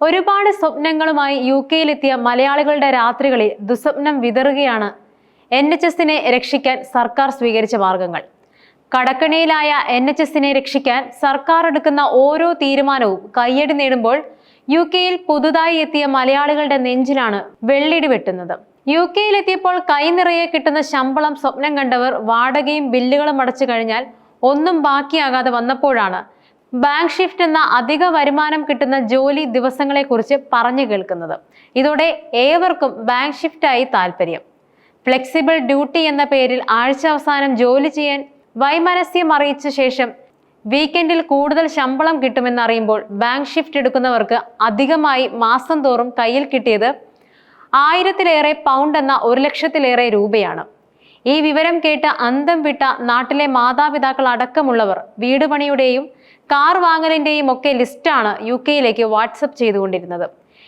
ഒരുപാട് സ്വപ്നങ്ങളുമായി UK-യിലെത്തിയ മലയാളികളുടെ രാത്രികളിൽ ദുസ്വപ്നം വിതറുകയാണ് NHS-നെ രക്ഷിക്കാൻ സർക്കാർ സ്വീകരിച്ച മാർഗങ്ങൾ. കടക്കണിയിലായ NHS-നെ രക്ഷിക്കാൻ സർക്കാർ എടുക്കുന്ന ഓരോ തീരുമാനവും കയ്യടി നേടുമ്പോൾ UK-യിൽ പുതുതായി എത്തിയ മലയാളികളുടെ നെഞ്ചിലാണ് വെള്ളിടി വെട്ടുന്നത്. UK-യിലെത്തിയപ്പോൾ കൈ നിറയെ കിട്ടുന്ന ശമ്പളം സ്വപ്നം കണ്ടവർ വാടകയും ബില്ലുകളും അടച്ചു കഴിഞ്ഞാൽ ഒന്നും ബാക്കിയാകാതെ വന്നപ്പോഴാണ് ബാങ്ക് ഷിഫ്റ്റ് എന്ന അധിക വരുമാനം കിട്ടുന്ന ജോലി ദിവസങ്ങളെക്കുറിച്ച് പറഞ്ഞു കേൾക്കുന്നത്. ഇതോടെ ഏവർക്കും ബാങ്ക് ഷിഫ്റ്റായി താല്പര്യം. ഫ്ലെക്സിബിൾ ഡ്യൂട്ടി എന്ന പേരിൽ ആഴ്ച അവസാനം ജോലി ചെയ്യാൻ വൈമനസ്യം അറിയിച്ച ശേഷം വീക്കെൻഡിൽ കൂടുതൽ ശമ്പളം കിട്ടുമെന്നറിയുമ്പോൾ ബാങ്ക് ഷിഫ്റ്റ് എടുക്കുന്നവർക്ക് അധികമായി മാസം തോറും കയ്യിൽ കിട്ടിയത് 1000-ലേറെ പൗണ്ട് എന്ന 1 ലക്ഷത്തിലേറെ രൂപയാണ്. ഈ വിവരം കേട്ട് അന്തം വിട്ട നാട്ടിലെ മാതാപിതാക്കൾ അടക്കമുള്ളവർ വീട് പണിയുടെയും കാർ വാങ്ങലിന്റെയും ഒക്കെ ലിസ്റ്റാണ് UK-യിലേക്ക് വാട്സപ്പ് ചെയ്തുകൊണ്ടിരുന്നത്.